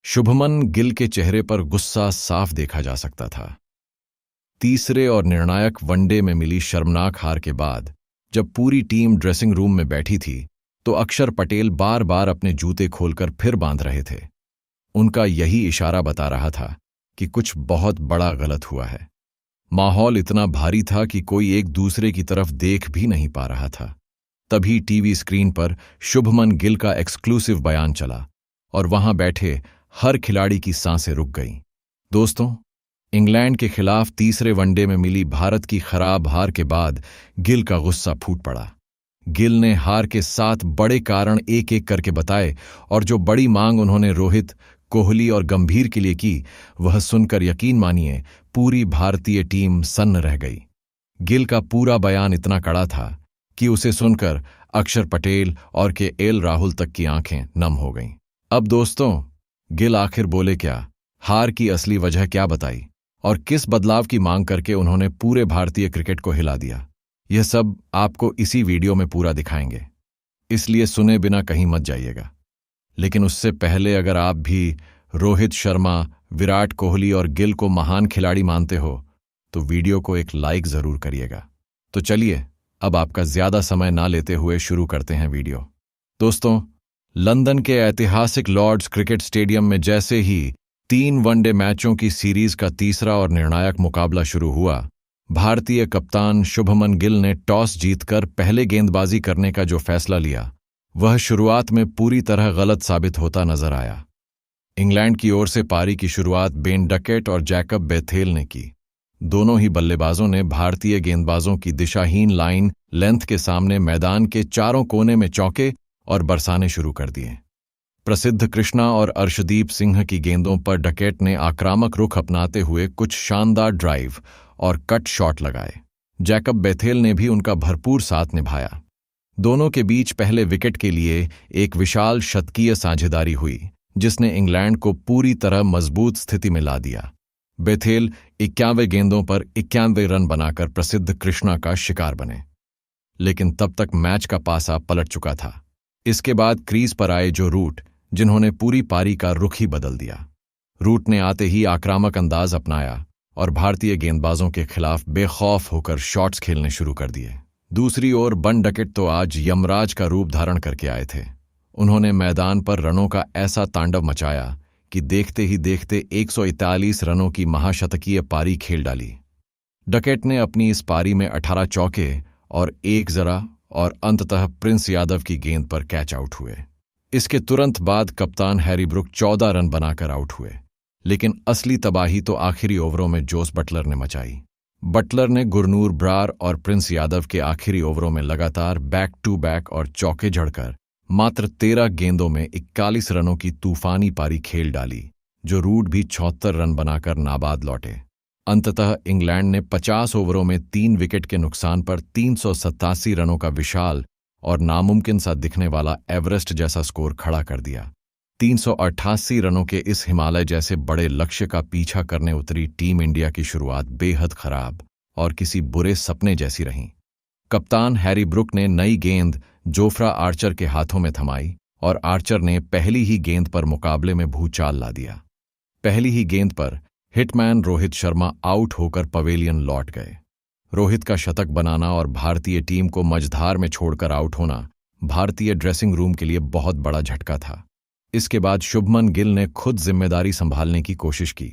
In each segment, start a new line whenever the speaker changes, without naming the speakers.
शुभमन गिल के चेहरे पर गुस्सा साफ देखा जा सकता था। तीसरे और निर्णायक वनडे में मिली शर्मनाक हार के बाद जब पूरी टीम ड्रेसिंग रूम में बैठी थी तो अक्षर पटेल बार बार अपने जूते खोलकर फिर बांध रहे थे। उनका यही इशारा बता रहा था कि कुछ बहुत बड़ा गलत हुआ है। माहौल इतना भारी था कि कोई एक दूसरे की तरफ देख भी नहीं पा रहा था। तभी टीवी स्क्रीन पर शुभमन गिल का एक्सक्लूसिव बयान चला और वहां बैठे हर खिलाड़ी की सांसें रुक गईं। दोस्तों, इंग्लैंड के खिलाफ तीसरे वनडे में मिली भारत की खराब हार के बाद गिल का गुस्सा फूट पड़ा। गिल ने हार के 7 बड़े कारण एक एक करके बताए और जो बड़ी मांग उन्होंने रोहित, कोहली और गंभीर के लिए की, वह सुनकर यकीन मानिए पूरी भारतीय टीम सन्न रह गई। गिल का पूरा बयान इतना कड़ा था कि उसे सुनकर अक्षर पटेल और केएल राहुल तक की आंखें नम हो गईं। अब दोस्तों, गिल आखिर बोले क्या, हार की असली वजह क्या बताई और किस बदलाव की मांग करके उन्होंने पूरे भारतीय क्रिकेट को हिला दिया, यह सब आपको इसी वीडियो में पूरा दिखाएंगे, इसलिए सुने बिना कहीं मत जाइएगा। लेकिन उससे पहले अगर आप भी रोहित शर्मा, विराट कोहली और गिल को महान खिलाड़ी मानते हो तो वीडियो को एक लाइक जरूर करिएगा। तो चलिए अब आपका ज्यादा समय ना लेते हुए शुरू करते हैं वीडियो। दोस्तों, लंदन के ऐतिहासिक लॉर्ड्स क्रिकेट स्टेडियम में जैसे ही 3 वनडे मैचों की सीरीज का तीसरा और निर्णायक मुकाबला शुरू हुआ, भारतीय कप्तान शुभमन गिल ने टॉस जीतकर पहले गेंदबाजी करने का जो फैसला लिया, वह शुरुआत में पूरी तरह गलत साबित होता नजर आया। इंग्लैंड की ओर से पारी की शुरुआत बेन डकेट और जैकब बेथेल ने की। दोनों ही बल्लेबाजों ने भारतीय गेंदबाजों की दिशाहीन लाइन लेंथ के सामने मैदान के चारों कोने में चौके और बरसाने शुरू कर दिए। प्रसिद्ध कृष्णा और अर्शदीप सिंह की गेंदों पर डकेट ने आक्रामक रुख अपनाते हुए कुछ शानदार ड्राइव और कट शॉट लगाए। जैकब बेथेल ने भी उनका भरपूर साथ निभाया। दोनों के बीच पहले विकेट के लिए एक विशाल शतकीय साझेदारी हुई, जिसने इंग्लैंड को पूरी तरह मजबूत स्थिति में ला दिया। बेथेल 91 गेंदों पर 91 रन बनाकर प्रसिद्ध कृष्णा का शिकार बने। लेकिन तब तक मैच का पासा पलट चुका था। इसके बाद क्रीज पर आए जो रूट, जिन्होंने पूरी पारी का रुख ही बदल दिया। रूट ने आते ही आक्रामक अंदाज अपनाया और भारतीय गेंदबाजों के खिलाफ बेखौफ होकर शॉट्स खेलने शुरू कर दिए। दूसरी ओर बन डकेट तो आज यमराज का रूप धारण करके आए थे। उन्होंने मैदान पर रनों का ऐसा तांडव मचाया कि देखते ही देखते 141 रनों की महाशतकीय पारी खेल डाली। डकेट ने अपनी इस पारी में 18 चौके और 1 जरा और अंततः प्रिंस यादव की गेंद पर कैच आउट हुए। इसके तुरंत बाद कप्तान हैरी ब्रुक 14 रन बनाकर आउट हुए। लेकिन असली तबाही तो आखिरी ओवरों में जोस बटलर ने मचाई। बटलर ने गुरनूर ब्रार और प्रिंस यादव के आखिरी ओवरों में लगातार बैक टू बैक और चौके जड़कर मात्र 13 गेंदों में 41 रनों की तूफानी पारी खेल डाली, जो रूट भी 76 रन बनाकर नाबाद लौटे। अंततः इंग्लैंड ने 50 ओवरों में 3 विकेट के नुकसान पर 387 रनों का विशाल और नामुमकिन सा दिखने वाला एवरेस्ट जैसा स्कोर खड़ा कर दिया। 388 रनों के इस हिमालय जैसे बड़े लक्ष्य का पीछा करने उतरी टीम इंडिया की शुरुआत बेहद खराब और किसी बुरे सपने जैसी रही। कप्तान हैरी ब्रुक ने नई गेंद जोफ्रा आर्चर के हाथों में थमाई और आर्चर ने पहली ही गेंद पर मुकाबले में भूचाल ला दिया। पहली ही गेंद पर हिटमैन रोहित शर्मा आउट होकर पवेलियन लौट गए। रोहित का शतक बनाना और भारतीय टीम को मझधार में छोड़कर आउट होना भारतीय ड्रेसिंग रूम के लिए बहुत बड़ा झटका था। इसके बाद शुभमन गिल ने खुद जिम्मेदारी संभालने की कोशिश की।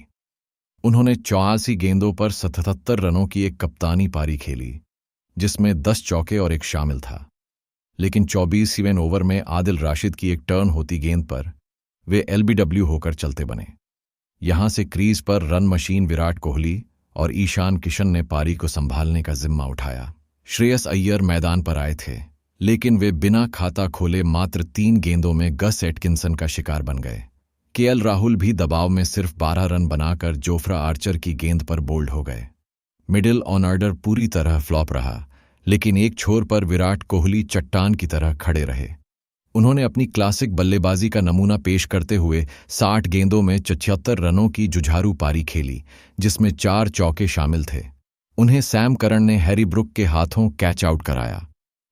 उन्होंने 84 गेंदों पर 77 रनों की एक कप्तानी पारी खेली, जिसमें 10 चौके और 1 शामिल था। लेकिन 24वें ओवर में आदिल राशिद की एक टर्न होती गेंद पर वे एलबीडब्ल्यू होकर चलते बने। यहां से क्रीज पर रन मशीन विराट कोहली और ईशान किशन ने पारी को संभालने का जिम्मा उठाया। श्रेयस अय्यर मैदान पर आए थे, लेकिन वे बिना खाता खोले मात्र 3 गेंदों में गस एटकिंसन का शिकार बन गए। केएल राहुल भी दबाव में सिर्फ 12 रन बनाकर जोफ्रा आर्चर की गेंद पर बोल्ड हो गए। मिडिल ऑर्डर पूरी तरह फ्लॉप रहा, लेकिन एक छोर पर विराट कोहली चट्टान की तरह खड़े रहे। उन्होंने अपनी क्लासिक बल्लेबाजी का नमूना पेश करते हुए 60 गेंदों में 76 रनों की जुझारू पारी खेली, जिसमें 4 चौके शामिल थे। उन्हें सैम करन ने हैरी ब्रुक के हाथों कैच आउट कराया।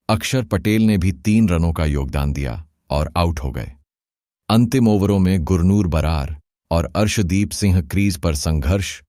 अक्षर पटेल ने भी 3 रनों का योगदान दिया और आउट हो गए। अंतिम ओवरों में गुरनूर बरार, और अर्शदीप सिंह क्रीज पर संघर्ष